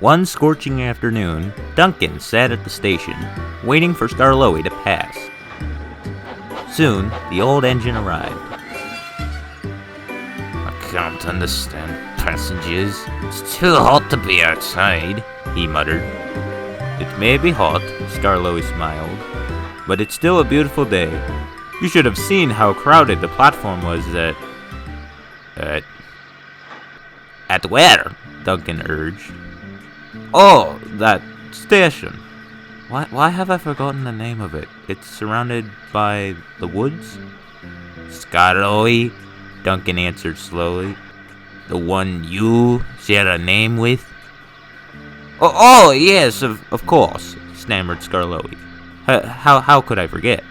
One scorching afternoon, Duncan sat at the station, waiting for Skarloey to pass. Soon, the old engine arrived. I can't understand passengers. It's too hot to be outside, he muttered. It may be hot, Skarloey smiled, but it's still a beautiful day. You should have seen how crowded the platform was At where? Duncan urged. Oh, that station. Why have I forgotten the name of it? It's surrounded by the woods? Skarloey, Duncan answered slowly. the one you share a name with? Oh yes, of course, stammered Skarloey. How could I forget?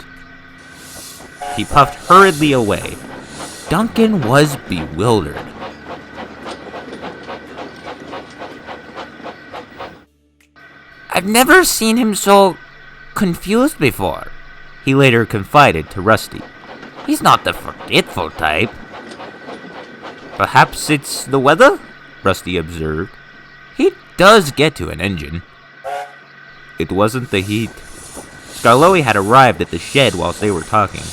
He puffed hurriedly away. Duncan was bewildered. I've never seen him so confused before, he later confided to Rusty. He's not the forgetful type. Perhaps it's the weather? Rusty observed. He does get to an engine. It wasn't the heat. Skarloey had arrived at the shed whilst they were talking.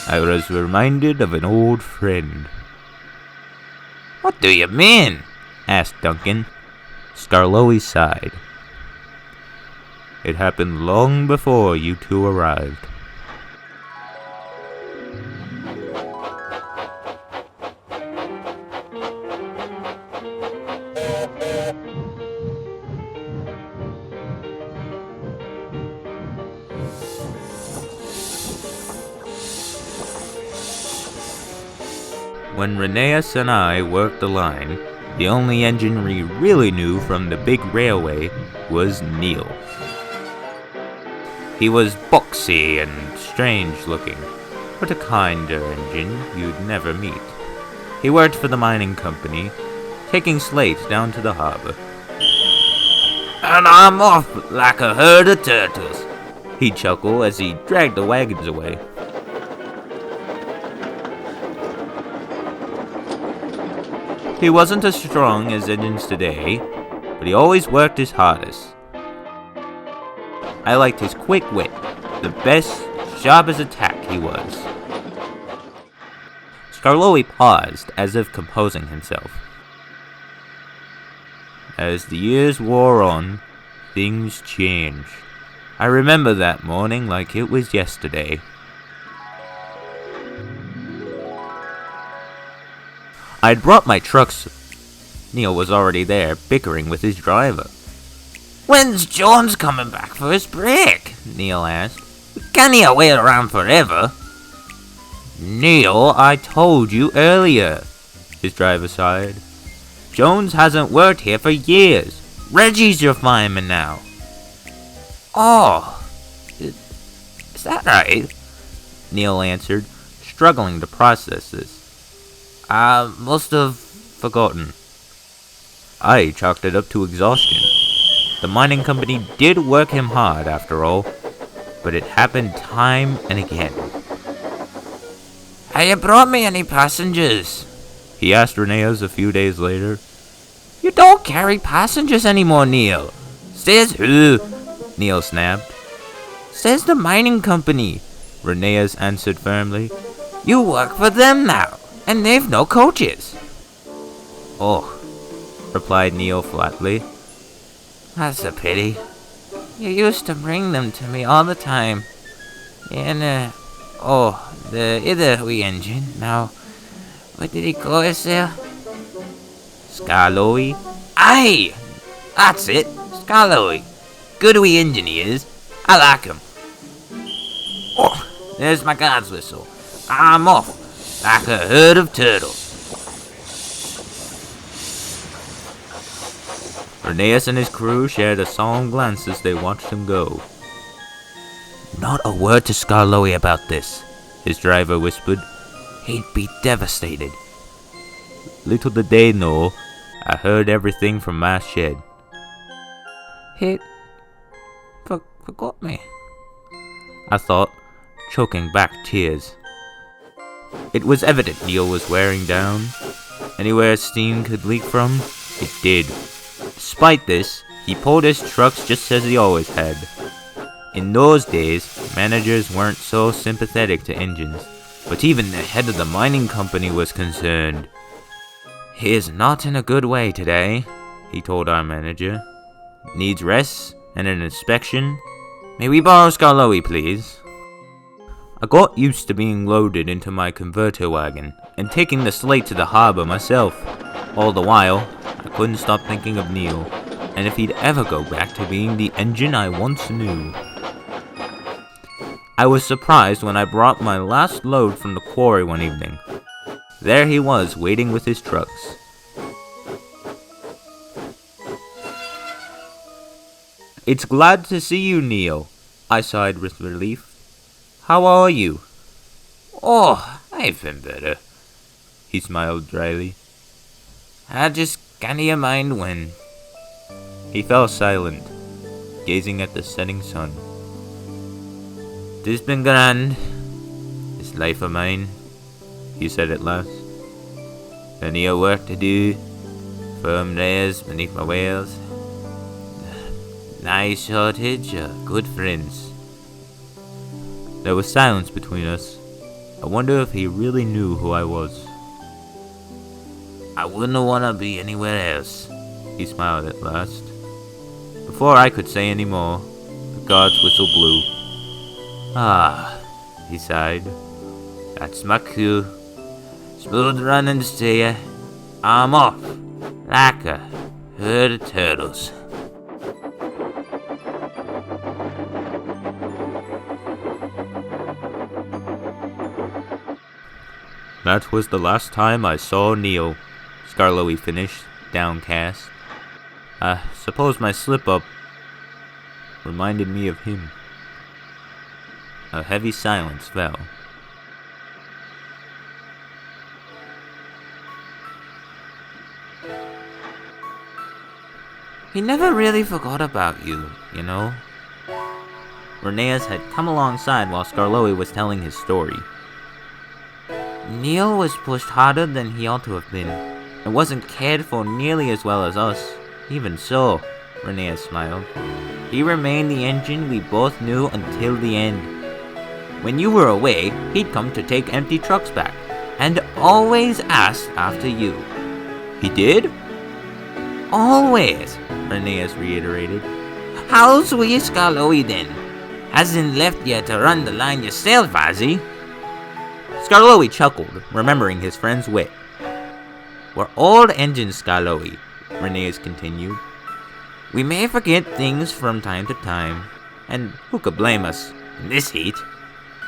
I was reminded of an old friend. What do you mean? Asked Duncan. Skarloey sighed. It happened long before you two arrived. When Rheneas and I worked the line, the only engine we really knew from the big railway was Neil. He was boxy and strange looking, but a kinder engine you'd never meet. He worked for the mining company, taking slates down to the harbor. And I'm off like a herd of turtles, he'd chuckle as he dragged the wagons away. He wasn't as strong as engines today, but he always worked his hardest. I liked his quick wit, the best, sharpest attack he was. Skarloey paused, as if composing himself. As the years wore on, things changed. I remember that morning like it was yesterday. I'd brought my trucks. Neil was already there, bickering with his driver. When's Jones coming back for his break? Neil asked. Can he wait around forever? Neil, I told you earlier, his driver sighed. Jones hasn't worked here for years. Reggie's your fireman now. Oh, is that right? Neil answered, struggling to process this. I must have forgotten. I chalked it up to exhaustion. The mining company did work him hard, after all, but it happened time and again. Have you brought me any passengers? He asked Rheneas a few days later. You don't carry passengers anymore, Neil. Says who? Neil snapped. Says the mining company, Rheneas answered firmly. You work for them now, and they've no coaches. Oh, replied Neil flatly. That's a pity. You used to bring them to me all the time. And, the other wee engine. Now, what did he call himself? Skarloey? Aye! That's it, Skarloey. Good wee engine he is. I like him. Oh, there's my guard's whistle. I'm off like a herd of turtles. Rheneas and his crew shared a solemn glance as they watched him go. Not a word to Skarloey about this, his driver whispered. He'd be devastated. Little did they know, I heard everything from my shed. He forgot me, I thought, choking back tears. It was evident Neil was wearing down. Anywhere steam could leak from, it did. Despite this, he pulled his trucks just as he always had. In those days, managers weren't so sympathetic to engines, but even the head of the mining company was concerned. "He is not in a good way today," he told our manager. "Needs rest and an inspection. May we borrow Skarloey, please?" I got used to being loaded into my converter wagon and taking the slate to the harbor myself. All the while, I couldn't stop thinking of Neil, and if he'd ever go back to being the engine I once knew. I was surprised when I brought my last load from the quarry one evening. There he was, waiting with his trucks. "It's glad to see you, Neil," I sighed with relief. "How are you?" "Oh, I've been better." He smiled dryly. "I just can't mind when." He fell silent, gazing at the setting sun. "'Tis been grand, "This life of mine," he said at last. "Plenty of work to do, firm days beneath my wheels. Nae shortage of good friends." There was silence between us. I wonder if he really knew who I was. "I wouldn't want to be anywhere else," he smiled at last. Before I could say any more, the guard's whistle blew. "Ah," he sighed. "That's my cue. Smooth runnings to you. I'm off, like a herd of turtles." That was the last time I saw Neil, Skarloey finished, downcast. I suppose my slip-up reminded me of him. A heavy silence fell. "He never really forgot about you, you know." Rheneas had come alongside while Skarloey was telling his story. "Neil was pushed harder than he ought to have been, and wasn't cared for nearly as well as us. Even so," Rheneas smiled, "he remained the engine we both knew until the end. When you were away, he'd come to take empty trucks back, and always asked after you." "He did?" "Always," Rheneas reiterated. "How's wee Skarloey then? Hasn't left you to run the line yourself, has he?" Skarloey chuckled, remembering his friend's wit. "We're old engines, Skarloey," Rheneas continued. "We may forget things from time to time, and who could blame us in this heat?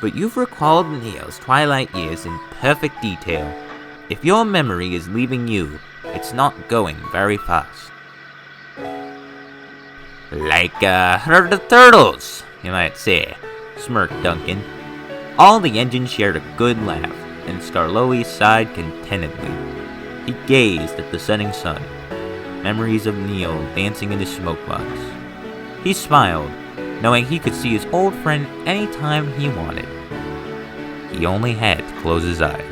But you've recalled Neil's Twilight years in perfect detail. If your memory is leaving you, it's not going very fast." "Like a herd of turtles, you might say," smirked Duncan. All the engines shared a good laugh, and Skarloey sighed contentedly. He gazed at the setting sun, memories of Neil dancing in his smokebox. He smiled, knowing he could see his old friend anytime he wanted. He only had to close his eyes.